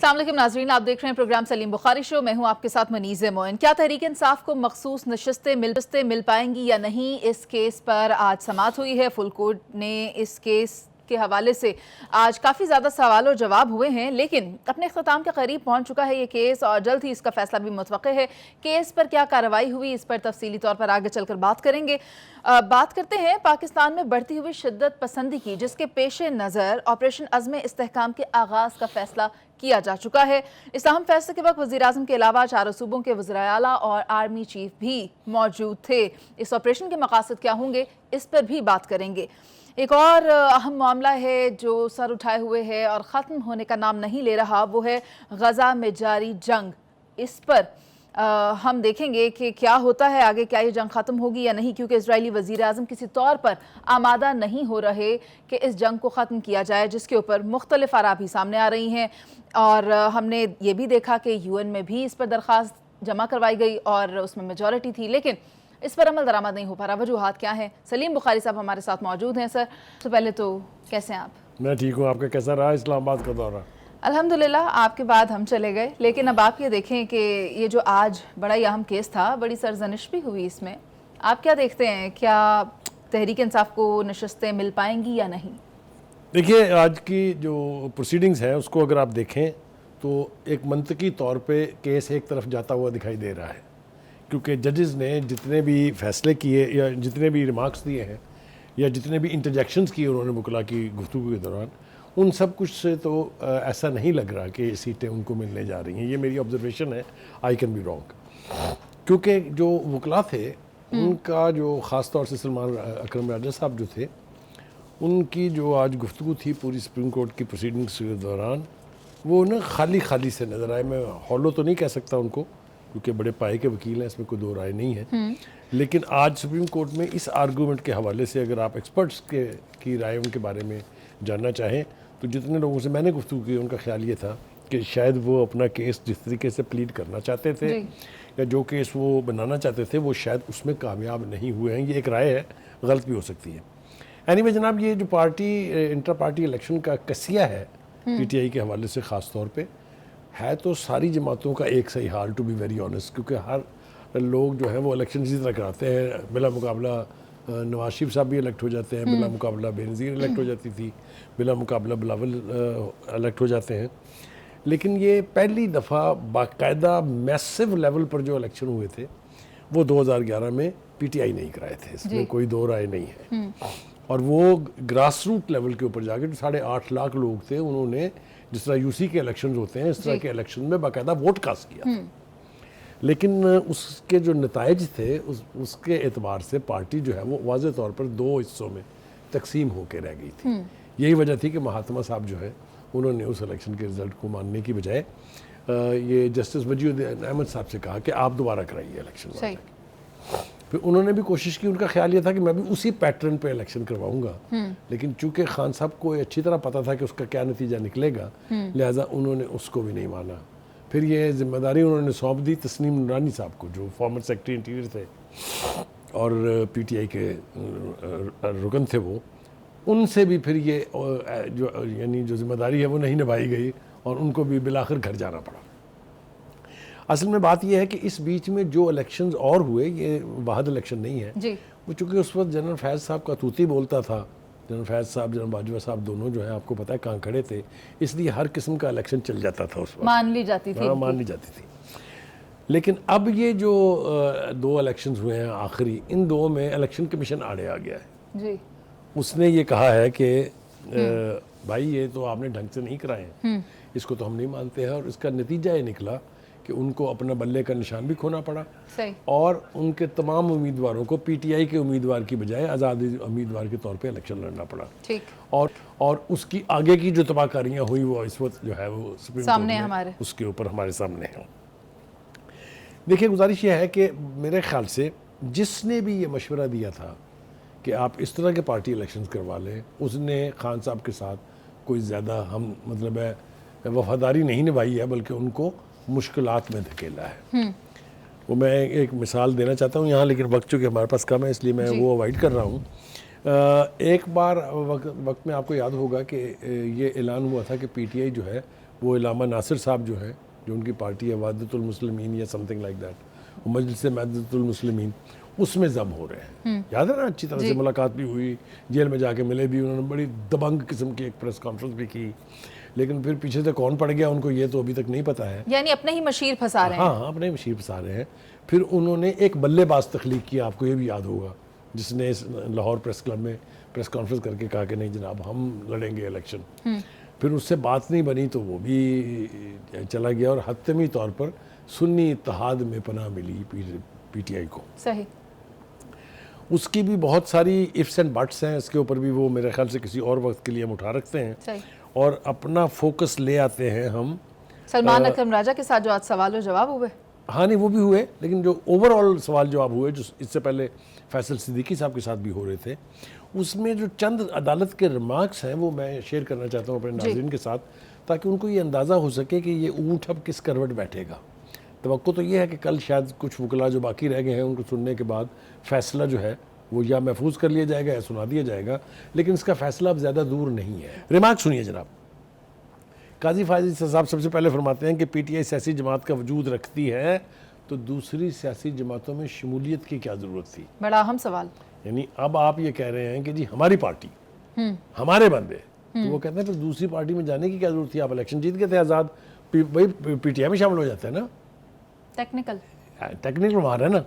अस्सलाम वालेकुम नाज़रीन, आप देख रहे हैं प्रोग्राम सलीम बुखारी शो। मैं हूं आपके साथ मनीज़ मोइन। क्या तहरीक इंसाफ को मखसूस नशस्तें मिल पाएंगी या नहीं, इस केस पर आज समाअत हुई है। फुल कोर्ट ने इस केस के हवाले से आज काफ़ी ज़्यादा सवाल और जवाब हुए हैं, लेकिन अपने अख्ताम के करीब पहुंच चुका है ये केस और जल्द ही इसका फैसला भी मुतवक्के है। केस पर क्या कार्रवाई हुई, इस पर तफसीली तौर पर आगे चलकर बात करेंगे। बात करते हैं पाकिस्तान में बढ़ती हुई शिद्दत पसंदी की, जिसके पेश नज़र ऑपरेशन अज़्म इस्तेहकाम के आगाज़ का फैसला किया जा चुका है। इस अहम फैसले के वक्त वज़ीर आज़म के अलावा चारों सूबों के वज़ीर आला और आर्मी चीफ भी मौजूद थे। इस ऑपरेशन के मकासद क्या होंगे, इस पर भी बात करेंगे। एक और अहम मामला है जो सर उठाए हुए है और ख़त्म होने का नाम नहीं ले रहा, वो है गज़ा में जारी जंग। इस पर हम देखेंगे कि क्या होता है आगे, क्या ये जंग ख़त्म होगी या नहीं, क्योंकि इजरायली वज़ीर आज़म किसी तौर पर आमादा नहीं हो रहे कि इस जंग को ख़त्म किया जाए, जिसके ऊपर मुख्तलिफ आरा भी सामने आ रही हैं। और हमने ये भी देखा कि UN में भी इस पर दरख्वास्त जमा करवाई गई और उसमें मेजॉरिटी थी, लेकिन इस पर अमल दरामद नहीं हो पा रहा। वजूहात क्या है? सलीम बुखारी साहब हमारे साथ मौजूद हैं। सर, तो पहले तो कैसे हैं आप? मैं ठीक हूँ। आपका कैसा रहा इस्लामाबाद का दौरा? अल्हम्दुलिल्लाह, आपके बाद हम चले गए, लेकिन अब आप ये देखें कि ये जो आज बड़ा ही अहम केस था, बड़ी सरजनिश भी हुई इसमें। आप क्या देखते हैं, क्या तहरीक इंसाफ को नशस्तें मिल पाएंगी या नहीं? देखिए, आज की जो प्रोसीडिंग्स है उसको अगर आप देखें तो एक मंतकी तौर पे केस एक तरफ जाता हुआ दिखाई दे रहा है, क्योंकि जजेस ने जितने भी फैसले किए या जितने भी रिमार्क्स दिए हैं या जितने भी इंटरजेक्शंस किए उन्होंने वकला की गुफ्तगू के दौरान, उन सब कुछ से तो ऐसा नहीं लग रहा कि सीटें उनको मिलने जा रही हैं। ये मेरी ऑब्जर्वेशन है, आई कैन बी रॉन्ग। क्योंकि जो वकला थे उनका जो ख़ास तौर से सलमान अकरम राजा साहब जो थे, उनकी जो आज गुफ्तगू थी पूरी सुप्रीम कोर्ट की प्रोसीडिंग्स के दौरान, वो ना खाली खाली से नज़र आए। मैं हॉलो तो नहीं कह सकता उनको, क्योंकि बड़े पाए के वकील हैं, इसमें कोई दो राय नहीं है। लेकिन आज सुप्रीम कोर्ट में इस आर्गूमेंट के हवाले से अगर आप एक्सपर्ट्स की राय उनके बारे में जानना चाहें तो जितने लोगों से मैंने गुफ्तगू की उनका ख्याल ये था कि शायद वो अपना केस जिस तरीके से प्लीड करना चाहते थे या जो केस वो बनाना चाहते थे वो शायद उसमें कामयाब नहीं हुए हैं। ये एक राय है, गलत भी हो सकती है। एनीवे जनाब, ये जो पार्टी इंटर पार्टी इलेक्शन का कसिया है PTI के हवाले से ख़ास तौर पे, है तो सारी जमातों का एक सही हाल, टू बी वेरी ऑनेस्ट। क्योंकि हर लोग जो है वो इलेक्शन इसी तरह कराते हैं। बिला मुकाबला नवाज शरीफ साहब भी इलेक्ट हो जाते हैं, बिला मुकाबला बेनज़ीर इलेक्ट हो जाती थी, बिला मुकाबला बिलावल इलेक्ट हो जाते हैं। लेकिन ये पहली दफ़ा बाकायदा मैसिव लेवल पर जो इलेक्शन हुए थे वो 2011 में PTI नहीं कराए थे, इसमें कोई दो राय नहीं है। और वो ग्रास रूट लेवल के ऊपर जाके जो 8.5 लाख लोग थे, उन्होंने जिस तरह UC के इलेक्शन होते हैं इस तरह के इलेक्शन में बाकायदा वोट कास्ट किया था। लेकिन उसके जो नताइज थे उसके एतबार से पार्टी जो है वो वाज़े तौर पर दो हिस्सों में तकसीम होकर रह गई थी। यही वजह थी कि महात्मा साहब जो है उन्होंने उस इलेक्शन के रिज़ल्ट को मानने की बजाय ये जस्टिस वजीउद्दीन अहमद साहब से कहा कि आप दोबारा कराइए इलेक्शन। फिर उन्होंने भी कोशिश की, उनका ख्याल ये था कि मैं भी उसी पैटर्न पे इलेक्शन करवाऊंगा। लेकिन चूंकि खान साहब को अच्छी तरह पता था कि उसका क्या नतीजा निकलेगा, लिहाजा उन्होंने उसको भी नहीं माना। फिर ये जिम्मेदारी उन्होंने सौंप दी तस्नीम नूरानी साहब को, जो फॉर्मर सेक्रेटरी इंटीरियर थे और PTI के रुकन थे वो। उनसे भी फिर ये जो यानी जो जिम्मेदारी है वो नहीं निभाई गई और उनको भी बिलाखिर घर जाना पड़ा। असल में बात यह है कि इस बीच में जो इलेक्शंस और हुए, ये वाहिद इलेक्शन नहीं है जी। वो चूँकि उस वक्त जनरल फैज़ साहब का तूती बोलता था, जनरल फैज़ साहब जनरल बाजवा साहब दोनों जो है आपको पता है कहाँ खड़े थे, इसलिए हर किस्म का इलेक्शन चल जाता था उस वक्त, मान ली जाती थी। हाँ, मान ली जाती थी। लेकिन अब ये जो दो इलेक्शंस हुए हैं आखिरी, इन दो में इलेक्शन कमीशन आड़े आ गया है जी। उसने ये कहा है कि भाई ये तो आपने ढंग से नहीं कराए हैं, इसको तो हम नहीं मानते हैं। और इसका नतीजा ये निकला कि उनको अपना बल्ले का निशान भी खोना पड़ा सही। और उनके तमाम उम्मीदवारों को PTI के उम्मीदवार की बजाय आज़ाद उम्मीदवार के तौर पे इलेक्शन लड़ना पड़ा ठीक। और उसकी आगे की जो तबाहकारियाँ हुई वो इस वक्त जो है वो सुप्रीम सामने हमारे उसके ऊपर हमारे सामने है। देखिए, गुजारिश यह है कि मेरे ख्याल से जिसने भी ये मशवरा दिया था कि आप इस तरह के पार्टी इलेक्शंस करवा लें, उसने खान साहब के साथ कोई ज़्यादा हम मतलब है वफादारी नहीं निभाई है, बल्कि उनको मुश्किलात में धकेला है। वो मैं एक मिसाल देना चाहता हूँ यहाँ, लेकिन वक्त चूँकि हमारे पास कम है इसलिए मैं वो अवॉइड कर रहा हूँ। एक बार वक्त में आपको याद होगा कि ये ऐलान हुआ था कि PTI जो है वो इलामा नासिर साहब जो हैं, जो उनकी पार्टी है वादतुल मुस्लिमीन या समथिंग लाइक दैट, वो मजलिस वादतुल मुस्लिमीन, उसमें जम हो रहे हैं। याद है ना, अच्छी तरह से मुलाकात भी हुई, जेल में जाके मिले भी, उन्होंने बड़ी दबंग किस्म की एक प्रेस कॉन्फ्रेंस भी की, लेकिन फिर पीछे से कौन पड़ गया उनको ये तो अभी तक नहीं पता है। यानी अपने ही मशीर फंसा रहे हैं। हाँ, अपने मशीर फंसा रहे हैं। फिर उन्होंने एक बल्लेबाज तख्लीक किया, आपको ये भी याद होगा, जिसने लाहौर प्रेस क्लब में प्रेस कॉन्फ्रेंस करके कहा कि नहीं जनाब हम लड़ेंगे इलेक्शन। फिर उससे बात नहीं बनी तो वो भी चला गया, और हतमी तौर पर सुन्नी इत्तेहाद में पनाह मिली पीटीआई को। सही। उसकी भी बहुत सारी इफ्स एंड बट्स हैं, इसके ऊपर भी वो मेरे ख्याल से किसी और वक्त के लिए हम उठा रखते हैं। सही। और अपना फोकस ले आते हैं हम सलमान अकरम राजा के साथ जो आज सवाल जवाब हुए। हाँ, नहीं वो भी हुए, लेकिन जो ओवरऑल सवाल जवाब हुए, जो इससे पहले फैसल सिद्दीकी साहब के साथ भी हो रहे थे, उसमें जो चंद अदालत के रिमार्क्स हैं वो मैं शेयर करना चाहता हूँ अपने नाज़रीन के साथ, ताकि उनको ये अंदाज़ा हो सके कि ये ऊँट अब किस करवट बैठेगा। तवक्को तो ये है कि कल शायद कुछ वकला जो बाकी रह गए हैं उनको सुनने के बाद फैसला जो है वो या महफूज कर लिया जाएगा या सुना दिया जाएगा, लेकिन इसका फैसला अब ज़्यादा दूर नहीं है। रिमार्क सुनिए जनाब। काजी फायजी साहब सबसे पहले फरमाते हैं कि पीटीआई सियासी जमात का वजूद रखती है तो दूसरी सियासी जमातों में शमूलियत की क्या ज़रूरत थी। बड़ा अहम सवाल। यानी अब आप ये कह रहे हैं कि जी हमारी पार्टी, हमारे बंदे, तो वो कहते हैं फिर दूसरी पार्टी में जाने की क्या जरूरत थी, आप इलेक्शन जीत गए थे आज़ाद, भाई पीटीआई में शामिल हो जाते हैं ना। टेक्निकल मार है ना।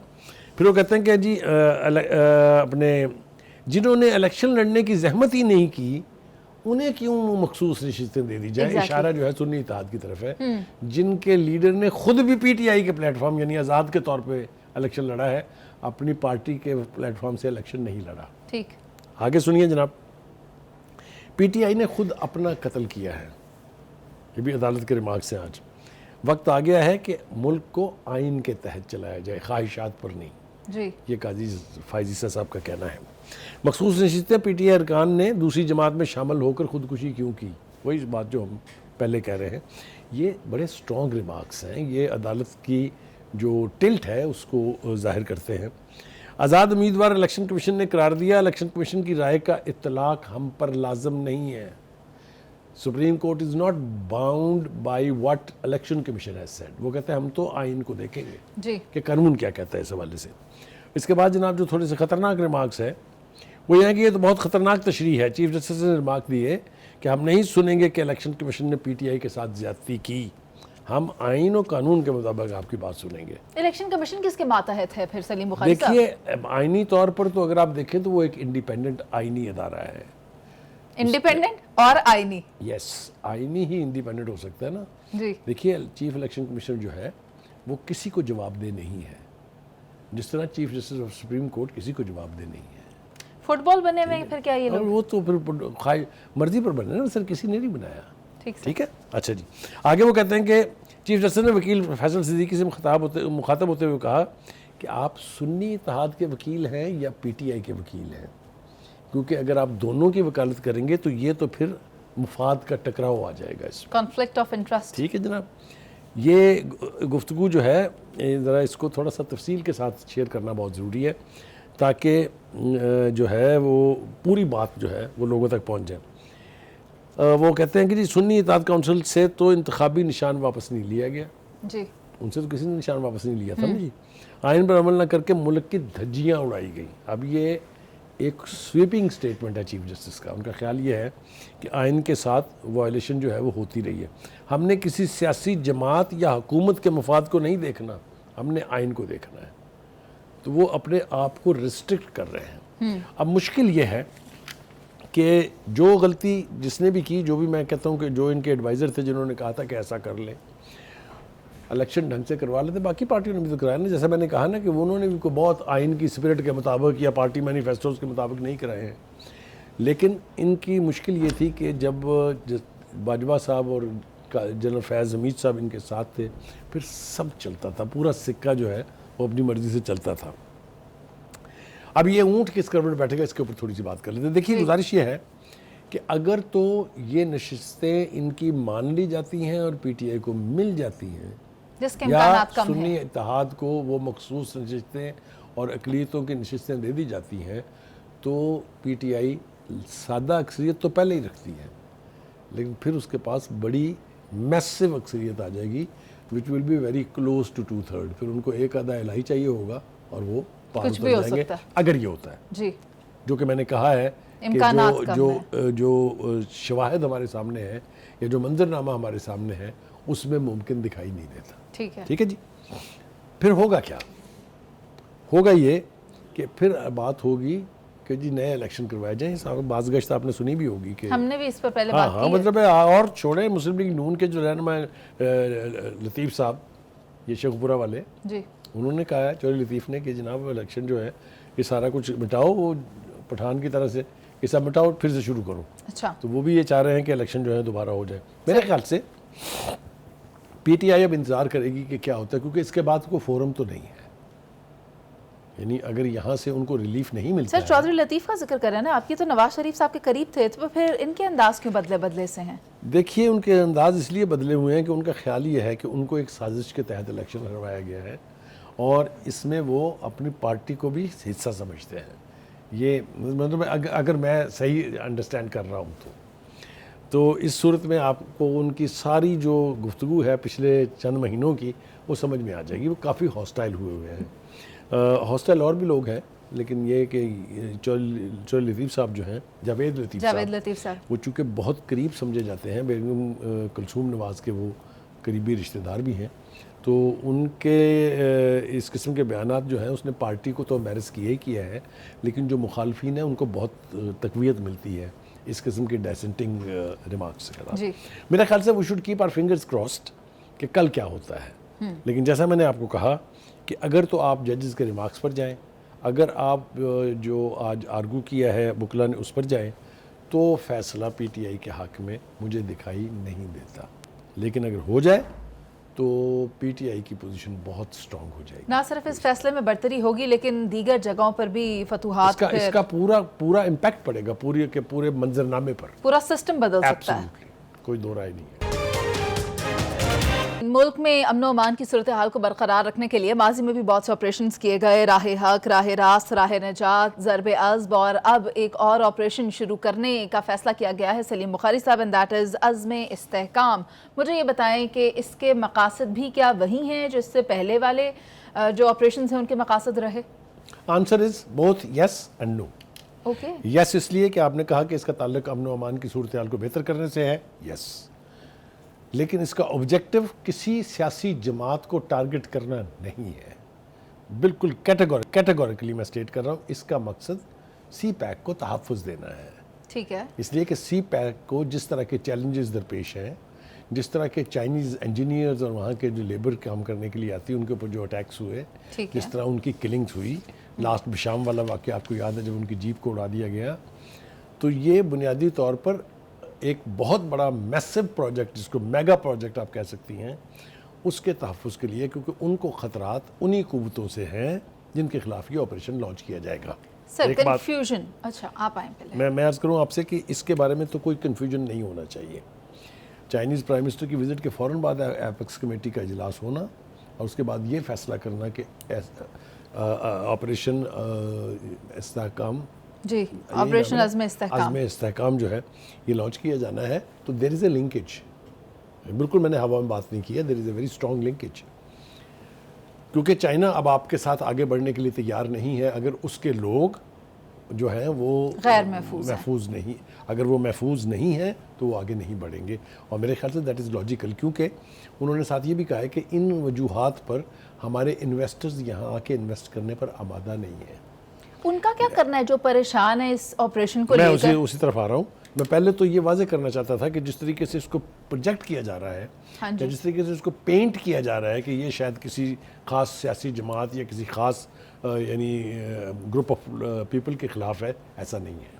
फिर वो कहते हैं कि जी अपने जिन्होंने इलेक्शन लड़ने की जहमत ही नहीं की उन्हें क्यों मखसूस नशिस्तें दे दी जाए। इशारा जो है सुन्नी इत्तेहाद की तरफ है, जिनके लीडर ने खुद भी पीटीआई के प्लेटफॉर्म यानी आज़ाद के तौर पे इलेक्शन लड़ा है, अपनी पार्टी के प्लेटफॉर्म से इलेक्शन नहीं लड़ा। ठीक, आगे सुनिए जनाब। पीटीआई ने खुद अपना कत्ल किया है, ये भी अदालत के रिमार्क से। आज वक्त आ गया है कि मुल्क को आइन के तहत चलाया जाए, ख्वाहिशात पर नहीं जी। ये काजी फायजी साहब का कहना है। मखसूस नशिस्तें पीटीआई अरकान ने दूसरी जमात में शामिल होकर खुदकुशी क्यों की, वही बात जो हम पहले कह रहे हैं। ये बड़े स्ट्रॉन्ग रिमार्क्स हैं, ये अदालत की जो टिल्ट है उसको जाहिर करते हैं। आज़ाद उम्मीदवार इलेक्शन कमीशन ने करार दिया, इलेक्शन कमीशन की राय का इत्तलाक हम पर लाजम नहीं है। Supreme court is not bound by what election commission has said. वो कहते हैं हम तो आइन को देखेंगे जी कि कानून क्या कहता है इस हवाले से। इसके बाद जनाब जो थोड़े से ख़तरनाक रिमार्क्स है वो यह है कि ये तो बहुत ख़तरनाक तशरीह है। चीफ जस्टिस ने रिमार्क दिए कि हम नहीं सुनेंगे कि इलेक्शन कमीशन ने पीटीआई के साथ ज्यादती की, हम आइन और कानून के मुताबिक आपकी बात सुनेंगे। इलेक्शन कमीशन किसके मातहत है फिर सलीम बुखारी साहब? देखिए आइनी तौर पर तो अगर आप देखें तो वो एक इंडिपेंडेंट आइनी अदारा है। इंडिपेंडेंट और आईनी? यस, आइनी ही इंडिपेंडेंट हो सकता है ना जी। देखिए चीफ इलेक्शन कमीशनर जो है वो किसी को जवाबदेह नहीं है, जिस तरह chief justice of supreme court किसी को जवाबदेह नहीं है। फुटबॉल बने हुए फिर क्या ये और लोग? वो तो फिर मर्जी पर बने ना सर, किसी ने नहीं बनाया। ठीक है। अच्छा जी, आगे वो कहते हैं कि चीफ जस्टिस ने वकील फैसल सिद्दीकी से मुखातब होते हुए कहा कि आप सुन्नी इत्तेहाद के वकील हैं या पीटीआई के वकील हैं, क्योंकि अगर आप दोनों की वकालत करेंगे तो ये तो फिर मुफाद का टकराव आ जाएगा इसमें, कॉन्फ्लिक्ट ऑफ इंटरेस्ट। ठीक है जनाब। ये गुफ्तगू जो है ज़रा इसको थोड़ा सा तफसील के साथ शेयर करना बहुत ज़रूरी है ताकि जो है वो पूरी बात जो है वो लोगों तक पहुंच जाए। वो कहते हैं कि जी सुन्नी इत्तेहाद काउंसिल से तो इंतखाबी निशान वापस नहीं लिया गया जी, उनसे तो किसी ने निशान वापस नहीं लिया था ना जी। आइन पर अमल न करके मुल्क की धज्जियाँ उड़ाई गई। अब ये एक स्वीपिंग स्टेटमेंट है चीफ जस्टिस का। उनका ख्याल ये है कि आइन के साथ वायलेशन जो है वो होती रही है। हमने किसी सियासी जमात या हुकूमत के मफाद को नहीं देखना, हमने आइन को देखना है। तो वो अपने आप को रिस्ट्रिक्ट कर रहे हैं। अब मुश्किल ये है कि जो गलती जिसने भी की, जो भी मैं कहता हूँ कि जो इनके एडवाइज़र थे जिन्होंने कहा था कि ऐसा कर लें, इलेक्शन ढंग से करवा लेते, बाकी पार्टियों ने भी तो कराया ना। जैसे मैंने कहा ना कि उन्होंने भी बहुत आइन की स्पिरिट के मुताबिक या पार्टी मैनिफेस्टोज के मुताबिक नहीं कराए हैं, लेकिन इनकी मुश्किल ये थी कि जब बाजवा साहब और जनरल फैज़ हमीद साहब इनके साथ थे फिर सब चलता था, पूरा सिक्का जो है वो अपनी मर्ज़ी से चलता था। अब ये ऊँट किस करवट बैठेगा इसके ऊपर थोड़ी सी बात कर लेते हैं। देखिए गुजारिश ये है कि अगर तो ये नशिस्तें इनकी मान ली जाती हैं और पीटीआई को मिल जाती हैं या सुन्नी इत्तेहाद को वो मखसूस नशिस्तें और अक़लियतों की नशिस्तें दे दी जाती हैं, तो पीटीआई सादा अक्सरियत तो पहले ही रखती है, लेकिन फिर उसके पास बड़ी मैसिव अक्सरियत आ जाएगी which will be very close to 2/3। फिर उनको एक आधा इलाही चाहिए होगा और वो पार कुछ उतर भी हो जाएंगे सकता है। अगर ये होता है, जी, जो कि मैंने कहा है कि इम्कानात कम जो शवाहिद हमारे सामने है या जो मंजरनामा हमारे सामने है उसमें मुमकिन दिखाई नहीं देता। ठीक है। ठीक है जी। फिर होगा क्या? होगा ये कि फिर बात होगी कि जी नए इलेक्शन करवाए जाएं। बाज़ गश्त आपने सुनी भी होगी कि हमने भी इस पर पहले हाँ बात हाँ की है। मतलब है, और छोड़े मुस्लिम लीग नून के जो रहनुमा लतीफ़ साहब, ये शेखपुरा वाले, जी, उन्होंने कहा है चौधरी लतीफ़ ने कि जनाब इलेक्शन जो है ये सारा कुछ मिटाओ, वो पठान की तरह से ये सब मिटाओ, फिर से शुरू करो। अच्छा, तो वो भी ये चाह रहे हैं कि इलेक्शन जो है दोबारा हो जाए। मेरे ख्याल से पीटीआई अब इंतज़ार करेगी कि क्या होता है, क्योंकि इसके बाद कोई फोरम तो नहीं है। यानी अगर यहाँ से उनको रिलीफ नहीं मिलता सर चौधरी लतीफ़ का जिक्र कर रहे हैं ना, आपकी तो नवाज शरीफ साहब के करीब थे, तो फिर इनके अंदाज क्यों बदले बदले से हैं? देखिए उनके अंदाज इसलिए बदले हुए हैं कि उनका ख्याल ये है कि उनको एक साजिश के तहत इलेक्शन करवाया गया है और इसमें वो अपनी पार्टी को भी हिस्सा समझते हैं। ये मतलब अगर मैं सही अंडरस्टैंड कर रहा हूँ तो इस सूरत में आपको उनकी सारी जो गुफ्तगू है पिछले चंद महीनों की वो समझ में आ जाएगी। वो काफ़ी हॉस्टाइल हुए हैं। हॉस्टाइल और भी लोग हैं, लेकिन ये कि चौधरी लतीफ़ साहब जो हैं, जावेद लतीफ़ साहब, वो चूँकि बहुत करीब समझे जाते हैं, बेगम कुलसूम नवाज़ के वो करीबी रिश्तेदार भी हैं, तो उनके इस किस्म के बयानात जो हैं उसने पार्टी को तो एम्बैरस किया ही किया है, लेकिन जो मुखालफिन हैं उनको बहुत तक़वियत मिलती है इस किस्म के डिसेंटिंग रिमार्क्स से। मेरे ख्याल से we should keep our fingers crossed कि कल क्या होता है। लेकिन जैसा मैंने आपको कहा कि अगर तो आप जजेस के रिमार्क्स पर जाएं, अगर आप जो आज आर्गू किया है बुकला ने उस पर जाएं, तो फैसला पीटीआई के हक़ में मुझे दिखाई नहीं देता। लेकिन अगर हो जाए तो पीटीआई की पोजीशन बहुत स्ट्रांग हो जाएगी। ना सिर्फ इस फैसले में बढ़तरी होगी, लेकिन दीगर जगहों पर भी फतूहात इसका पूरा इम्पैक्ट पड़ेगा पूरे के पूरे मंजरनामे पर। पूरा सिस्टम बदल सकता है, कोई दो राय नहीं है। मुल्क में अमन व अमान की सूरत हाल को बरकरार रखने के लिए माजी में भी बहुत से ऑपरेशन किए गए, राह हक, राह रास्त, राह नजात, ज़रब अज़्ब, और अब एक और ऑपरेशन शुरू करने का फैसला किया गया है सलीम बुखारी साहब, एंड दैट इज़ अज़्म इस्तेहकाम। मुझे ये बताएं कि इसके मकासद भी क्या वही हैं जो इससे पहले वाले जो ऑपरेशन हैं उनके मकासद रहे? Answer is both yes and no. Okay, yes इसलिए कि आपने कहा कि इसका ताल्लुक अमन व अमान की सूरत हाल को बेहतर करने से है, यस, लेकिन इसका ऑब्जेक्टिव किसी सियासी जमात को टारगेट करना नहीं है। बिल्कुल कैटेगोरिकली मैं स्टेट कर रहा हूँ, इसका मकसद सी पैक को तहफ़्फ़ुज़ देना है। ठीक है, इसलिए कि सी पैक को जिस तरह के चैलेंजेस दरपेश हैं, जिस तरह के चाइनीज़ इंजीनियर्स और वहाँ के जो लेबर काम करने के लिए आती है उनके ऊपर जो अटैक्स हुए, जिस तरह उनकी किलिंग्स हुई, लास्ट बिशाम वाला वाक़या आपको याद है जब उनकी जीप को उड़ा दिया गया, तो ये बुनियादी तौर पर एक बहुत बड़ा मैसिव प्रोजेक्ट, जिसको मेगा प्रोजेक्ट आप कह सकती हैं, उसके तहफ़्फ़ुज़ के लिए, क्योंकि उनको ख़तरात उन्हीं क़ुव्वतों से हैं जिनके खिलाफ ये ऑपरेशन लॉन्च किया जाएगा। सर कन्फ्यूजन, अच्छा आप आएँ पहले। मैं अर्ज़ करूँ आपसे कि इसके बारे में तो कोई कन्फ्यूजन नहीं होना चाहिए। चाइनीज़ प्राइम मिनिस्टर की विज़िट के फ़ौरन बाद एपेक्स कमेटी का इजलास होना और उसके बाद ये फ़ैसला करना कि ऑपरेशन इस्तेहकाम, जी, ऑपरेशन अज़्म इस्तेहकाम जो है ये लॉन्च किया जाना है, तो देयर इज़ ए लिंकेज। बिल्कुल मैंने हवा में बात नहीं की है, there is a very strong linkage, क्योंकि चाइना अब आपके साथ आगे बढ़ने के लिए तैयार नहीं है अगर उसके लोग जो हैं वो गैर महफूज नहीं, अगर वो महफूज नहीं है तो वो आगे नहीं बढ़ेंगे। और मेरे ख्याल से दैट इज़ लॉजिकल, क्योंकि उन्होंने साथ ये भी कहा है कि इन वजूहात पर हमारे इन्वेस्टर्स यहाँ आके इन्वेस्ट करने पर आमादा नहीं है। उनका क्या करना है जो परेशान है इस ऑपरेशन को लेकर? मैं उसी तरफ आ रहा हूँ। मैं पहले तो ये वाजे करना चाहता था कि जिस तरीके से इसको प्रोजेक्ट किया जा रहा है, हाँ या जिस तरीके से इसको पेंट किया जा रहा है कि ये शायद किसी ख़ास सियासी जमात या किसी ख़ास यानी ग्रुप ऑफ पीपल के ख़िलाफ़ है, ऐसा नहीं है।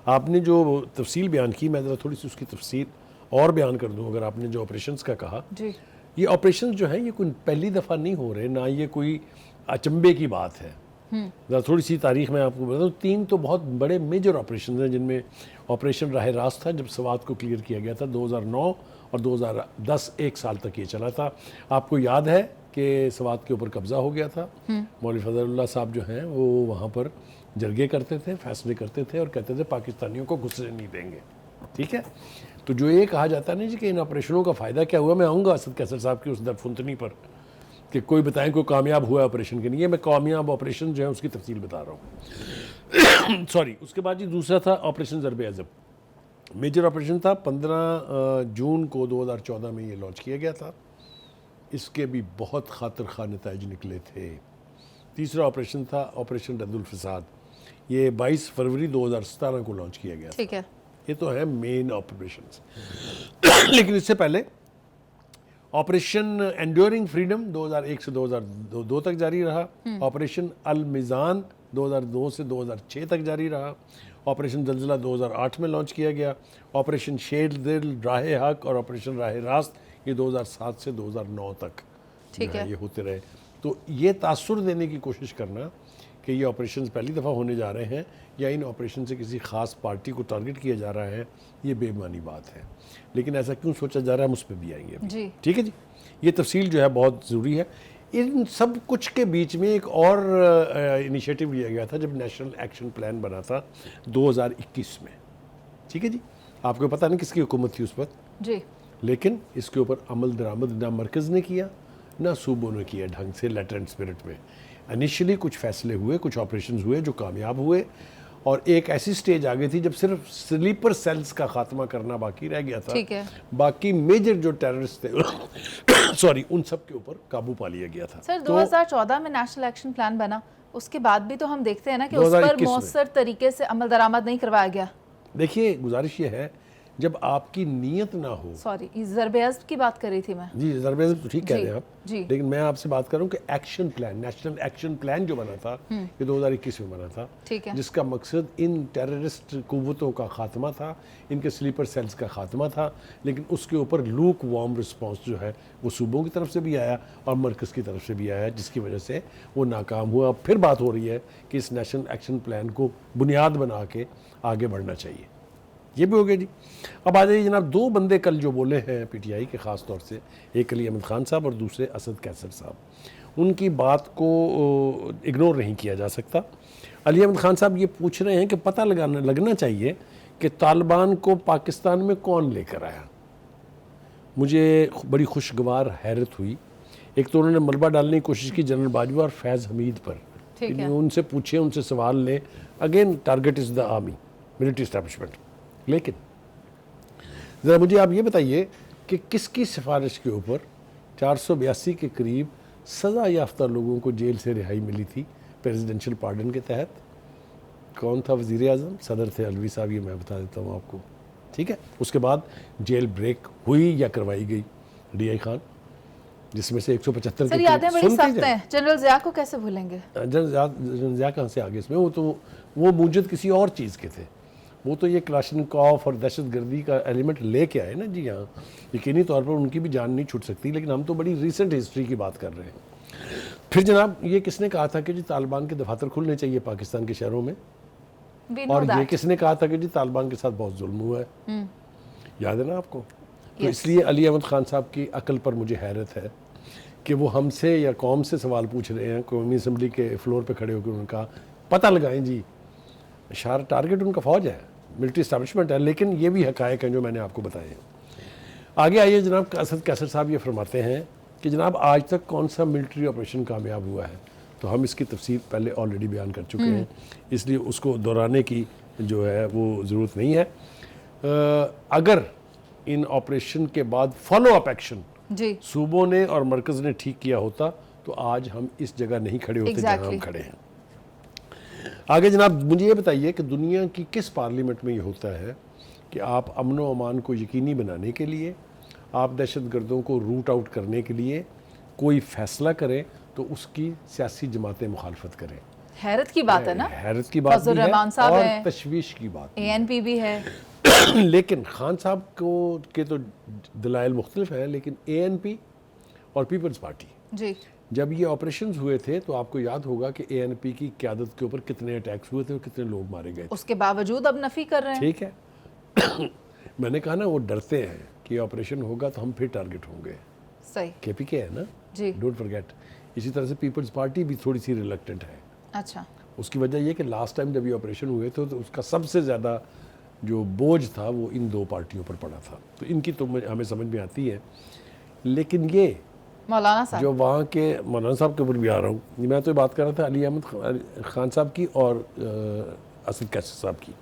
आपने जो तफसील बयान की, मैं ज़रा थोड़ी सी उसकी तफसील और बयान कर दूँ। अगर आपने जो ऑपरेशंस का कहा जी, ये ऑपरेशंस जो हैं ये कोई पहली दफ़ा नहीं हो रहे, ना ये कोई अचंभे की बात है। ज़रा थोड़ी सी तारीख में आपको बताऊँ, 3 तो बहुत बड़े मेजर ऑपरेशन हैं, जिनमें ऑपरेशन राह रास्त था जब सवात को क्लियर किया गया था 2009 और 2010, 1 साल तक ये चला था। आपको याद है कि सवात के ऊपर कब्ज़ा हो गया था। मौलवी फजलुल्लाह साहब जो हैं वो वहाँ पर जरगे करते थे, फैसले करते थे और कहते थे पाकिस्तानियों को घुसने नहीं देंगे। ठीक है। तो जो ये कहा जाता है ना जी कि इन ऑपरेशनों का फ़ायदा क्या हुआ, मैं आऊँगा असद कैसर साहब की उस दरफुंतनी पर कि कोई बताएं कोई कामयाब हुआ ऑपरेशन के लिए। मैं कामयाब ऑपरेशन जो है उसकी तफसील बता रहा हूँ। सॉरी। उसके बाद जी दूसरा था ऑपरेशन ज़रब-ए-अज़ब। मेजर ऑपरेशन था, 15 जून को 2014 में ये लॉन्च किया गया था। इसके भी बहुत खातिर खा नताइज निकले थे। तीसरा ऑपरेशन था ऑपरेशन रद्दुल फसाद, ये 22 फरवरी 2017 को लॉन्च किया गया था। ठीक है। ये तो है मेन ऑपरेशंस। लेकिन इससे पहले ऑपरेशन एंड्योरिंग फ्रीडम 2001 से 2002 तक जारी रहा। ऑपरेशन अल मिज़ान 2002 से 2006 तक जारी रहा। ऑपरेशन जल्जला 2008 में लॉन्च किया गया। ऑपरेशन शेर दिल, राह हक और ऑपरेशन राह रास्त ये 2007 से 2009 तक ठीक है। ये होते रहे। तो ये तासुर देने की कोशिश करना कि ये ऑपरेशंस पहली दफ़ा होने जा रहे हैं या इन ऑपरेशन से किसी ख़ास पार्टी को टारगेट किया जा रहा है, ये बेईमानी बात है। लेकिन ऐसा क्यों सोचा जा रहा है, हम उस पर भी आएंगे अभी। जी। ठीक है जी। ये तफसील जो है बहुत ज़रूरी है। इन सब कुछ के बीच में एक और इनिशिएटिव लिया गया था जब नेशनल एक्शन प्लान बना था 2021 में। ठीक है जी। आपको पता नहीं किसकी हुकूमत थी उस पर जी। लेकिन इसके ऊपर अमल दरामद ना मरकज़ ने किया ना सूबों ने किया ढंग से, लेटर एंड स्पिरिट में। इनिशियली कुछ फैसले हुए, कुछ ऑपरेशंस हुए जो कामयाब हुए, और एक ऐसी स्टेज आ गई थी जब सिर्फ स्लीपर सेल्स का खात्मा करना बाकी रह गया था। ठीक है। बाकी मेजर जो टेररिस्ट थे सॉरी, उन सब के ऊपर काबू पा लिया गया था। सर 2014 में नेशनल एक्शन प्लान बना, उसके बाद भी तो हम देखते हैं ना कि उस पर मौसर तरीके से अमल दरामद नहीं करवाया गया। देखिए, गुजारिश ये है जब आपकी नीयत ना हो। सॉरी, ज़रब-ए-अज़ब की बात कर रही थी मैं। जी, ज़रब-ए-अज़ब तो ठीक कह रहे हैं आप जी। लेकिन मैं आपसे बात कर रहा हूँ कि action plan, national action plan जो बना था ये 2021 में बना था। ठीक है। जिसका मकसद इन टेररिस्ट कुव्वतों का खात्मा था, इनके स्लीपर सेल्स का खात्मा था। लेकिन उसके ऊपर लूक वार्म रिस्पॉन्स जो है वो सूबों की तरफ से भी आया और मरकज़ की तरफ से भी आया, जिसकी वजह से वो नाकाम हुआ। अब फिर बात हो रही है कि इस नेशनल एक्शन प्लान को बुनियाद बना के आगे बढ़ना चाहिए। ये भी हो गया जी। अब आ जाइए जनाब, दो बंदे कल जो बोले हैं पीटीआई के ख़ास तौर से, एक अली अहमद ख़ान साहब और दूसरे असद कैसर साहब। उनकी बात को इग्नोर नहीं किया जा सकता। अली अहमद ख़ान साहब ये पूछ रहे हैं कि पता लगना चाहिए कि तालिबान को पाकिस्तान में कौन लेकर आया। मुझे बड़ी खुशगवार हैरत हुई। एक तो उन्होंने मलबा डालने की कोशिश की जनरल बाजवा और फैज़ हमीद पर। ठीक है। उनसे पूछे, उनसे सवाल लें। Again target is the army, military establishment. लेकिन ज़रा मुझे आप ये बताइए कि किसकी सिफारिश के ऊपर 482 के करीब सज़ा याफ्ता लोगों को जेल से रिहाई मिली थी प्रेसिडेंशियल पार्डन के तहत? कौन था वज़ीर आज़म? सदर थे अलवी साहब, ये मैं बता देता हूँ आपको। ठीक है। उसके बाद जेल ब्रेक हुई या करवाई गई DI खान, जिसमें से 175 सर यादें बड़ी सख्त हैं, जनरल ज़िया को कैसे भूलेंगे? जनरल ज़िया कहाँ से आगे इसमें? वो मूजद किसी और चीज़ के थे। वो तो ये क्लाशनिकोव और दहशतगर्दी का एलिमेंट लेके आए ना जी यहाँ। यकीनी तौर पर उनकी भी जान नहीं छूट सकती, लेकिन हम तो बड़ी रीसेंट हिस्ट्री की बात कर रहे हैं। फिर जनाब ये किसने कहा था कि जी तालिबान के दफातर खुलने चाहिए पाकिस्तान के शहरों में? और ये किसने कहा था कि जी तालिबान के साथ बहुत जुल्म हुआ है? याद है ना आपको? तो इसलिए अली अहमद ख़ान साहब की अकल पर मुझे हैरत है कि वो हमसे या कौम से सवाल पूछ रहे हैं। कौमी असम्बली के फ्लोर पर खड़े होकर उनका पता लगाएं जी। टारगेट उनका फ़ौज है, मिलिट्री इस्टेब्लिशमेंट है। लेकिन ये भी हकायक हैं जो मैंने आपको बताए हैं। आगे आइए जनाब, असद कैसर साहब ये फरमाते हैं कि जनाब आज तक कौन सा मिलिट्री ऑपरेशन कामयाब हुआ है। तो हम इसकी तफसील पहले ऑलरेडी बयान कर चुके हैं, इसलिए उसको दोहराने की जो है वो ज़रूरत नहीं है। अगर इन ऑपरेशन के बाद फॉलो अप एक्शन जी सूबों ने और मरकज़ ने ठीक किया होता तो आज हम इस जगह नहीं खड़े होते जहाँ हम खड़े हैं। आगे जनाब मुझे ये बताइए कि दुनिया की किस पार्लियामेंट में ये होता है कि आप अमन व अमान को यकीनी बनाने के लिए, आप दहशतगर्दों को रूट आउट करने के लिए कोई फ़ैसला करें तो उसकी सियासी जमातें मुखालफत करें। हैरत की बात है ना, हैरत की बात भी है और तशवीश की बात ANP भी है। लेकिन खान साहब को के तो दलाइल मुख्तलिफ हैं, लेकिन ANP और पीपल्स पार्टी जी जब ये ऑपरेशंस हुए थे तो आपको याद होगा कि ANP की क़यादत के ऊपर कितने अटैक्स हुए थे और कितने लोग मारे गए थे। उसके बावजूद अब नफ़ी कर रहे हैं। ठीक है। मैंने कहा ना वो डरते हैं कि ऑपरेशन होगा तो हम फिर टारगेट होंगे। सही। KPK है ना जी, डोंट फॉरगेट। इसी तरह से पीपल्स पार्टी भी थोड़ी सी रिलक्टेंट है। अच्छा। उसकी वजह ये कि लास्ट टाइम जब ये ऑपरेशन हुए थे तो उसका सबसे ज़्यादा जो बोझ था वो इन दो पार्टियों पर पड़ा था। तो इनकी तो हमें समझ में आती है, लेकिन ये मौलाना साहब जो वहाँ के मौलाना साहब के ऊपर भी आ रहा हूँ, मैं तो बात कर रहा था अली अहमद खान साहब की और असद कैसर साहब की।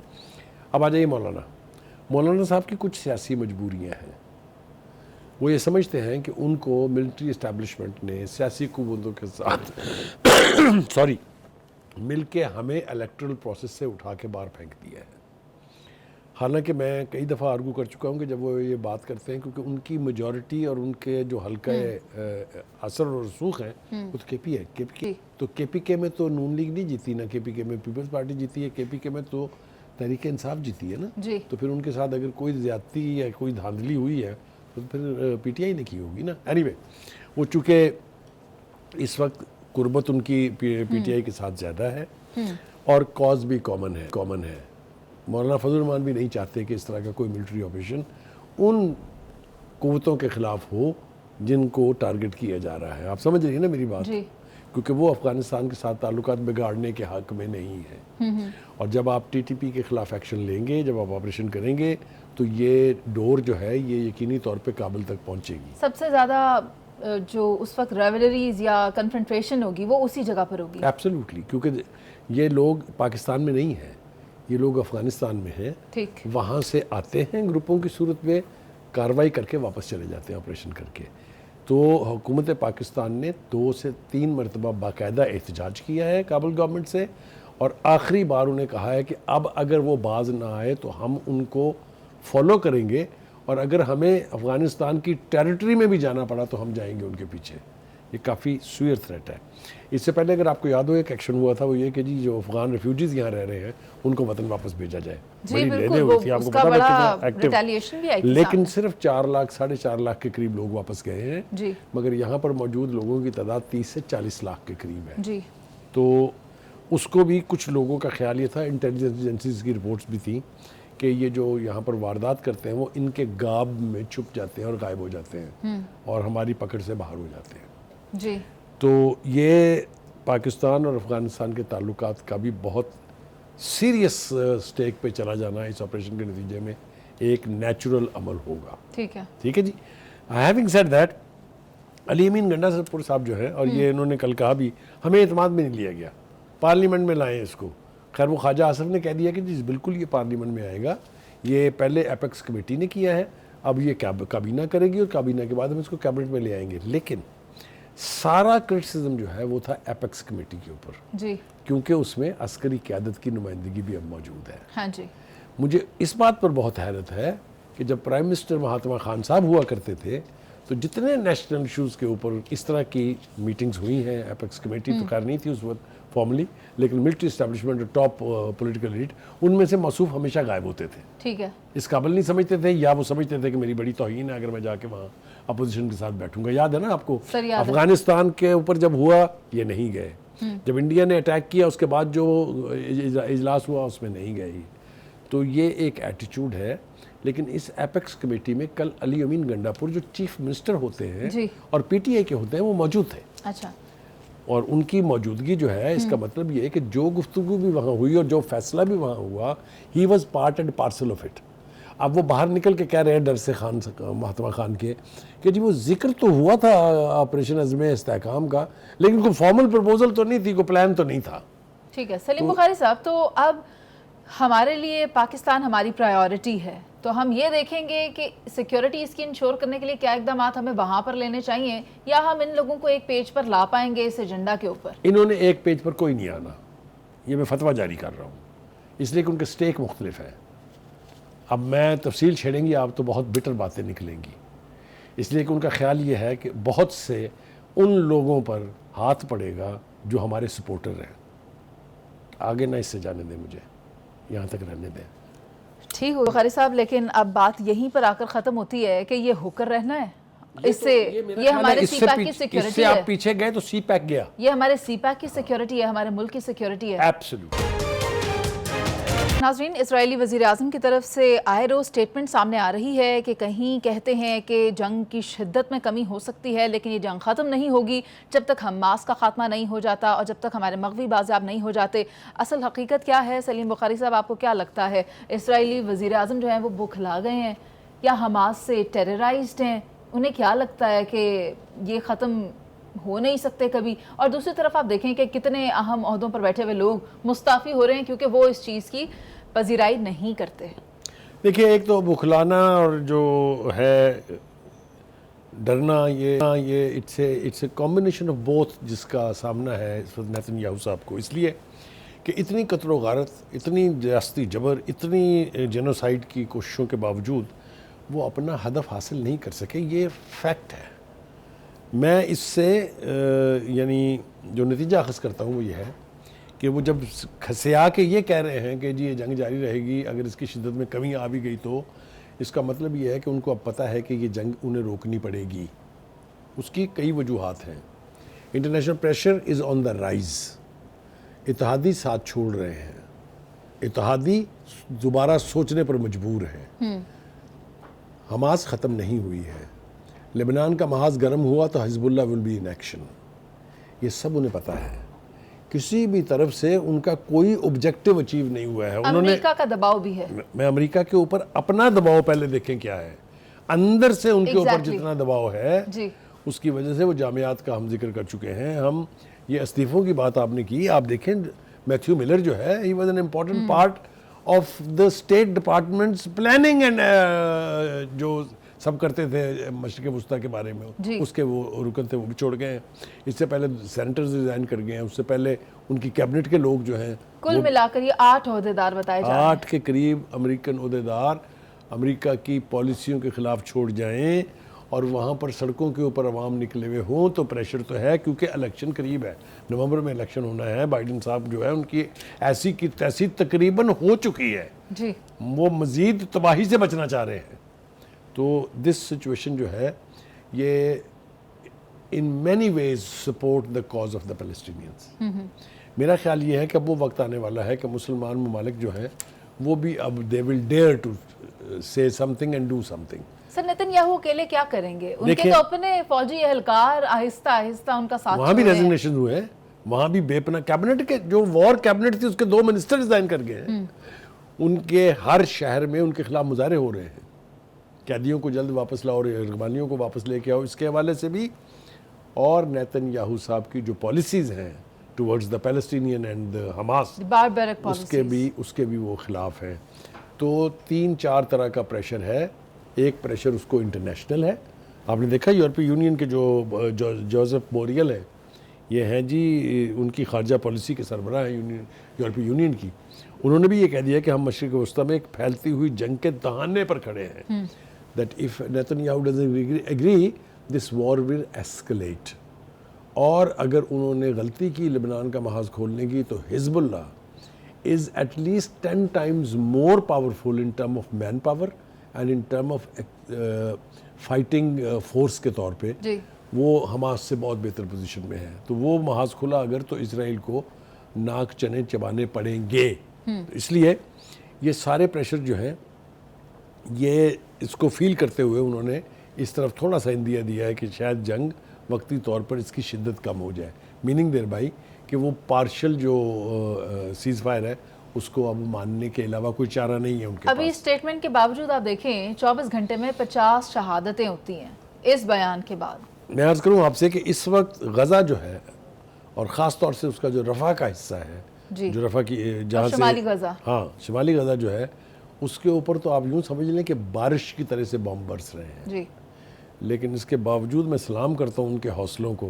अब आ जाइए मौलाना साहब की कुछ सियासी मजबूरियाँ हैं। वो ये समझते हैं कि उनको मिलिट्री इस्टेब्लिशमेंट ने सियासी कुव्वतों के साथ सॉरी मिल के हमें इलेक्ट्रल प्रोसेस से उठा के बाहर फेंक दिया है। हालांकि मैं कई दफ़ा आर्गू कर चुका हूँ कि जब वो ये बात करते हैं, क्योंकि उनकी मेजॉरिटी और उनके जो हल्का असर और रसूख हैं वो तो केपी है। केपी तो केपीके में तो नून लीग नहीं जीती ना, केपीके में पीपल्स पार्टी जीती है, केपीके में तो तहरीक इंसाफ जीती है ना। तो फिर उनके साथ अगर कोई ज़्यादती या कोई धांधली हुई है तो फिर पीटीआई ने की होगी ना। एनीवे, वो चूँकि इस वक्त कुर्बत उनकी पीटीआई के साथ ज़्यादा है और कॉज भी कॉमन है। मौलाना फजल रहमान भी नहीं चाहते कि इस तरह का कोई मिलिट्री ऑपरेशन उन कुव्वतों के ख़िलाफ़ हो जिनको टारगेट किया जा रहा है। आप समझ रही हैं ना मेरी बात? क्योंकि वो अफ़गानिस्तान के साथ ताल्लुकात बिगाड़ने के हक़ में नहीं है। और जब आप टीटीपी के ख़िलाफ़ एक्शन लेंगे, जब आप ऑपरेशन करेंगे, तो ये डोर जो है ये यकीनी तौर पे काबुल तक पहुँचेगी। सबसे ज़्यादा जो उस वक्त रेवलरीज या कन्फ्रंटेशन होगी वो उसी जगह पर होगी। एब्सोल्युटली, क्योंकि ये लोग पाकिस्तान में नहीं हैं, ये लोग अफ़गानिस्तान में हैं। ठीक, वहाँ से आते हैं ग्रुपों की सूरत में, कार्रवाई करके वापस चले जाते हैं ऑपरेशन करके। तो हुकूमत पाकिस्तान ने 2 से 3 मरतबा बाकायदा एहतजाज किया है काबुल गवर्नमेंट से, और आखिरी बार उन्हें कहा है कि अब अगर वो बाज ना आए तो हम उनको फॉलो करेंगे, और अगर हमें अफ़गानिस्तान की टेरिटरी में भी जाना पड़ा तो हम जाएंगे उनके पीछे। ये काफ़ी सीवियर थ्रेट है। इससे पहले अगर आपको याद हो एक एक्शन हुआ था, वो ये कि जी जो अफ़गान रेफ्यूजीज़ यहाँ रह रहे हैं उनको वतन वापस भेजा जाए। बड़ी लेने हुई थी, आपको पता है रिटेलिएशन भी आई थी, लेकिन सिर्फ 4 लाख 4.5 लाख के करीब लोग वापस गए हैं, मगर यहाँ पर मौजूद लोगों की तादाद 30 से 40 लाख के करीब है जी। तो उसको भी कुछ लोगों का ख्याल ये था, इंटेलिजेंस एजेंसीज की रिपोर्ट्स भी थी कि ये जो यहाँ पर वारदात करते हैं वो इनके गाब में छुप जाते हैं और गायब हो जाते हैं और हमारी पकड़ से बाहर हो जाते हैं जी। तो ये पाकिस्तान और अफ़गानिस्तान के ताल्लुकात का भी बहुत सीरियस स्टेक पे चला जाना इस ऑपरेशन के नतीजे में एक नेचुरल अमल होगा। ठीक है जी। हैविंग सेड दैट, अली अमीन गंडापुर साहब जो है, और ये इन्होंने कल कहा भी, हमें एतमाद में नहीं लिया गया, पार्लियामेंट में लाएं इसको। खैर वो ख्वाजा आसफ ने कह दिया कि जी बिल्कुल ये पार्लियामेंट में आएगा, ये पहले एपेक्स कमेटी ने किया है, अब ये काबीना करेगी और काबीना के बाद हम इसको कैबिनेट में ले आएंगे। लेकिन सारा क्रिटिसिज्म जो है वो था एपेक्स कमेटी के ऊपर जी, क्योंकि उसमें अस्करी क़यादत की नुमाइंदगी भी अब मौजूद है। हाँ जी। मुझे इस बात पर बहुत हैरत है कि जब प्राइम मिनिस्टर महात्मा खान साहब हुआ करते थे तो जितने नेशनल इशूज़ के ऊपर इस तरह की मीटिंग्स हुई हैं, एपेक्स कमेटी तो खैर नहीं थी उस वक्त फॉर्मली, लेकिन military establishment top political lead उनमें से मसूफ हमेशा गायब होते थे। ठीक है, इस काबिल नहीं समझते थे, या वो समझते थे कि मेरी बड़ी तौहीन है अगर मैं जाके वहाँ अपोजिशन के साथ बैठूंगा। याद है ना आपको, अफगानिस्तान के ऊपर जब हुआ ये नहीं गए, जब इंडिया ने अटैक किया उसके बाद जो इजलास हुआ उसमें नहीं गए। तो ये एक एटीट्यूड है। लेकिन इस एपेक्स कमेटी में कल अली अमीन गंडापुर जो चीफ मिनिस्टर होते हैं और पीटीआई के होते हैं वो मौजूद थे। अच्छा। और उनकी मौजूदगी जो है इसका मतलब ये है कि जो गुफ्तगू भी वहाँ हुई और जो फैसला भी वहाँ हुआ, he was part and parcel of it. अब वो बाहर निकल के कह रहे हैं डर से महात्मा खान के कि जी वो जिक्र तो हुआ था ऑपरेशन अज़्म इस्तेहकाम का, लेकिन कोई फॉर्मल प्रपोजल तो नहीं थी, कोई प्लान तो नहीं था। ठीक है सलीम बुखारी साहब, तो अब हमारे लिए पाकिस्तान हमारी प्रायोरिटी है, तो हम ये देखेंगे कि सिक्योरिटी इसकी इंश्योर करने के लिए क्या इकदाम हमें वहाँ पर लेने चाहिए, या हम इन लोगों को एक पेज पर ला पाएंगे इस एजेंडा के ऊपर? इन्होंने एक पेज पर कोई नहीं आना, ये मैं फतवा जारी कर रहा हूँ, इसलिए कि उनके स्टेक मुख्तलिफ है। अब मैं तफसील छेड़ेंगी आप तो बहुत बिटर बातें निकलेंगी, इसलिए कि उनका ख्याल ये है कि बहुत से उन लोगों पर हाथ पड़ेगा जो हमारे सपोर्टर हैं। आगे ना इससे जाने दें, मुझे यहाँ तक रहने दें। ठीक हो बुखारी साहब, लेकिन अब बात यहीं पर आकर ख़त्म होती है कि ये होकर रहना है, इससे ये हमारे सीपैक की सिक्योरिटी है। आप पीछे गए तो सीपैक गया, ये हमारे सीपैक की सिक्योरिटी है, हमारे मुल्क की सिक्योरिटी है। एब्सोल्युटली। नाज़रीन, इजरायली वज़ीर आज़म की तरफ से आए रोज़ स्टेटमेंट सामने आ रही है कि कहीं कहते हैं कि जंग की शिद्दत में कमी हो सकती है, लेकिन ये जंग ख़त्म नहीं होगी जब तक हमास का खात्मा नहीं हो जाता और जब तक हमारे मग़वी बाज़ाब नहीं हो जाते। असल हकीकत क्या है? सलीम बुखारी साहब, आपको क्या लगता है, इजरायली वज़ीर आज़म जो हैं वो बुखला गए हैं या हमास से टेरराइज्ड हैं? उन्हें क्या लगता है कि ये ख़त्म हो नहीं सकते कभी? और दूसरी तरफ आप देखें कि कितने अहम ओहदों पर बैठे हुए लोग मुस्ताफ़ी हो रहे हैं क्योंकि वो इस चीज़ की पजीराई नहीं करते। देखिए, एक तो बुखलाना और जो है डरना, ये it's a combination of both जिसका सामना है इस वक्त नेतन्याहू साहब को, इसलिए कि इतनी कत्ल गारत, इतनी जास्ती जबर, इतनी जेनोसाइड की कोशिशों के बावजूद वो अपना हदफ हासिल नहीं कर सके। ये फैक्ट है। मैं इससे यानी जो नतीजा अखज़ करता हूँ वो ये है कि वो जब खसिया के ये कह रहे हैं कि जी ये जंग जारी रहेगी, अगर इसकी शिद्दत में कमी आ भी गई तो इसका मतलब ये है कि उनको अब पता है कि ये जंग उन्हें रोकनी पड़ेगी। उसकी कई वजूहात हैं। International pressure is on the rise. इत्तेहादी साथ छोड़ रहे हैं, इत्तेहादी दोबारा सोचने पर मजबूर हैं। हमास ख़त्म नहीं हुई है। लेबनान का महाज गर्म हुआ तो Hezbollah will be in action. ये सब उन्हें पता है। किसी भी तरफ से उनका कोई ऑब्जेक्टिव अचीव नहीं हुआ है। उन्होंने अमेरिका का दबाव भी है। मैं अमेरिका के ऊपर अपना दबाव पहले देखें क्या है। अंदर से उनके ऊपर जितना दबाव है जी। उसकी वजह से वो जामियात का हम जिक्र कर चुके हैं। हम ये इस्तीफों की बात आपने की, आप देखें मैथ्यू मिलर जो है, he was an important part of the state departments planning and जो सब करते थे मशरिक़ वस्ता के बारे में, उसके वो रुकन थे, वो भी छोड़ गए हैं। इससे पहले सेनेटर्स रिजाइन कर गए हैं, उससे पहले उनकी कैबिनेट के लोग जो हैं, कुल मिलाकर ये 8 ओहदेदार बताए जा रहे हैं। 8 के करीब अमेरिकन ओहदेदार अमेरिका की पॉलिसियों के खिलाफ छोड़ जाएं और वहाँ पर सड़कों के ऊपर अवाम निकले हुए हों तो प्रेशर तो है, क्योंकि इलेक्शन करीब है। नवंबर में इलेक्शन होना है। बाइडन साहब जो है उनकी ऐसी की तैसी तकरीबन हो चुकी है जी। वो मज़ीद तबाही से बचना चाह रहे हैं। तो दिस सिचुएशन जो है ये in many ways support the cause of the Palestinians. मेरा ख्याल ये है कि अब वो वक्त आने वाला है कि मुसलमान ममालिक जो हैं वो भी अब they will dare to say something and do something. Sir, Netanyahu अकेले क्या करेंगे? उनके तो अपने फौजी एहलकार आहिस्ता आहिस्ता उनका साथ वहाँ भी छोड़ रहे हैं। रेजिग्नेशन हुए हैं, वहाँ भी बेपना कैबिनेट के जो वॉर कैबिनेट थी उसके 2 मिनिस्टर रिजाइन कर गए हैं। उनके हर शहर में उनके खिलाफ मुजाहरे हो रहे हैं, कैदियों को जल्द वापस लाओ, रिगबानियों को वापस लेके आओ, इसके हवाले से भी। और नेतन्याहू साहब की जो पॉलिसीज़ हैं towards the Palestinian and the Hamas, उसके भी वो खिलाफ हैं। तो 3-4 तरह का प्रेशर है। एक प्रेशर उसको इंटरनेशनल है। आपने देखा यूरोपीय यूनियन के जो जोसेफ बोरियल हैं, ये हैं जी उनकी खारजा पॉलिसी के सरबराह हैं यूरोपीय यूनियन की। उन्होंने भी ये कह दिया कि हम मशरिक़ वस्ता में एक फैलती हुई जंग के दहाने पर खड़े हैं। That if Netanyahu doesn't agree this war will escalate. और अगर उन्होंने गलती की लेबनान का महाज खोलने की तो Hezbollah is at least 10 times more powerful in term of man power and in term of fighting force के तौर पे वो हमास से बहुत बेहतर पोजीशन में है। तो वो महाज खुला अगर तो इसराइल को नाक चने चबाने पड़ेंगे। तो इसलिए ये सारे प्रेशर जो हैं ये इसको फील करते हुए उन्होंने इस तरफ थोड़ा सा इंदिया दिया है कि शायद जंग वक्ती तौर पर इसकी शिद्दत कम हो जाए। मीनिंग देर भाई कि वो पार्शल जो सीज़ फायर है उसको अब मानने के अलावा कोई चारा नहीं है उनके अभी पास। स्टेटमेंट के बावजूद आप देखें 24 घंटे में 50 शहादतें होती हैं इस बयान के बाद। मैं अर्ज़ करूँ आपसे कि इस वक्त गज़ा जो है और ख़ास तौर से उसका जो रफ़ा का हिस्सा है, जो रफ़ा की जहाँ से शुमाली गज़ा, हाँ शुमाली गज़ा जो है उसके ऊपर तो आप यूँ समझ लें कि बारिश की तरह से बम बरस रहे हैं जी। लेकिन इसके बावजूद मैं सलाम करता हूँ उनके हौसलों को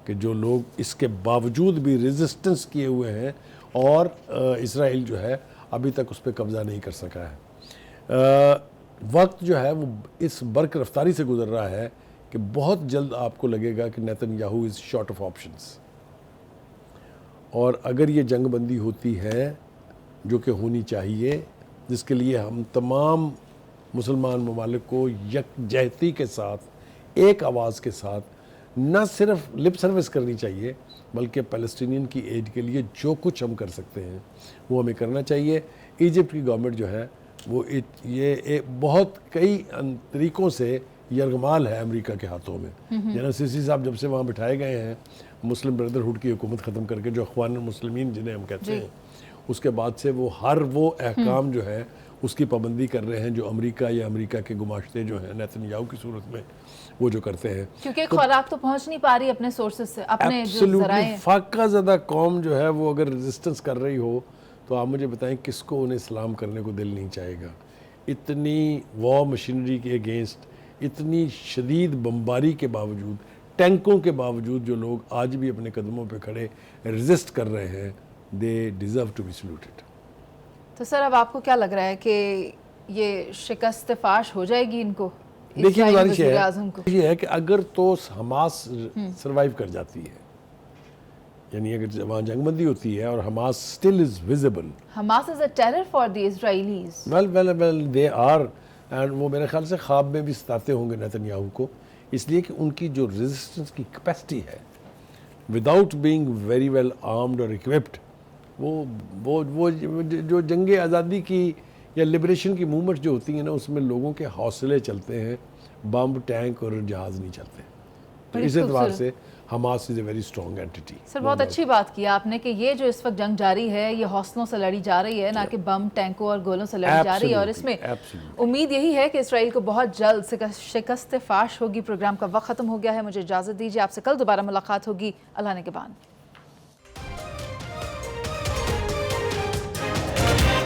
कि जो लोग इसके बावजूद भी रेजिस्टेंस किए हुए हैं और इसराइल जो है अभी तक उस पर कब्ज़ा नहीं कर सका है। वक्त जो है वो इस बर्क रफ्तारी से गुजर रहा है कि बहुत जल्द आपको लगेगा कि Netanyahu is short of options. और अगर ये जंग बंदी होती है जो कि होनी चाहिए, जिसके लिए हम तमाम मुसलमान ममालिक को यकजहती के साथ एक आवाज़ के साथ न सिर्फ लिप सर्विस करनी चाहिए बल्कि फ़लस्तीनियन की एड के लिए जो कुछ हम कर सकते हैं वो हमें करना चाहिए। इजिप्ट की गवर्नमेंट जो है वो ये बहुत कई तरीक़ों से यरगमाल है अमेरिका के हाथों में। जनरल सीसी साहब जब से वहाँ बिठाए गए हैं मुस्लिम ब्रदरहुड की हुकूमत ख़त्म करके, जो अख़वान मुस्लिमीन जिन्हें हम कहते हैं, उसके बाद से वो हर वो अहकाम जो है उसकी पाबंदी कर रहे हैं जो अमेरिका या अमेरिका के गुमाश्ते जो हैं नेतन्याहू की सूरत में वो जो करते हैं। क्योंकि खुराक तो पहुंच नहीं पा रही अपने सोर्सेज से, अपने जो ज़राए हैं। फाका ज़्यादा कौम जो है वो अगर रेजिस्टेंस कर रही हो तो आप मुझे बताएं किसको उन्हें सलाम करने को दिल नहीं चाहेगा। इतनी वॉर मशीनरी के अगेंस्ट, इतनी शदीद बमबारी के बावजूद, टैंकों के बावजूद जो लोग आज भी अपने कदमों पे खड़े रेजिस्ट कर रहे हैं, they deserve to be saluted. तो सर अब आपको क्या लग रहा है कि ये शिकस्त फाश हो जाएगी इनको? देखिए गुजारिश ये है कि अगर तो हमास सर्वाइव कर जाती है, यानी अगर वहाँ जंगबंदी होती है और Hamas still is visible, Hamas is a terror for the Israelis. Well they are, and वो मेरे ख्याल से ख्वाब में भी सताते होंगे नेतन्याहू को, इसलिए कि उनकी जो रेजिस्टेंस की कैपेसिटी है without being very well armed और इक्विप्ड, वो जो जंग आज़ादी की या लिबरेशन की मूवमेंट जो होती है ना, उसमें लोगों के हौसले चलते हैं, बम, टैंक और जहाज़ नहीं चलते। तो इस एतबार से Hamas is a very strong entity. Sir बहुत अच्छी बात की आपने कि ये जो इस वक्त जंग जारी है ये हौसलों से लड़ी जा रही है, ना कि बम, टैंकों और गोलों से लड़ी जा रही है। और इसमें उम्मीद यही है कि इसराइल को बहुत जल्द शिकस्त फाश होगी। प्रोग्राम का वक्त ख़त्म हो गया है, मुझे इजाज़त दीजिए, आपसे कल दोबारा मुलाकात होगी। अल्लाह ने के बाद।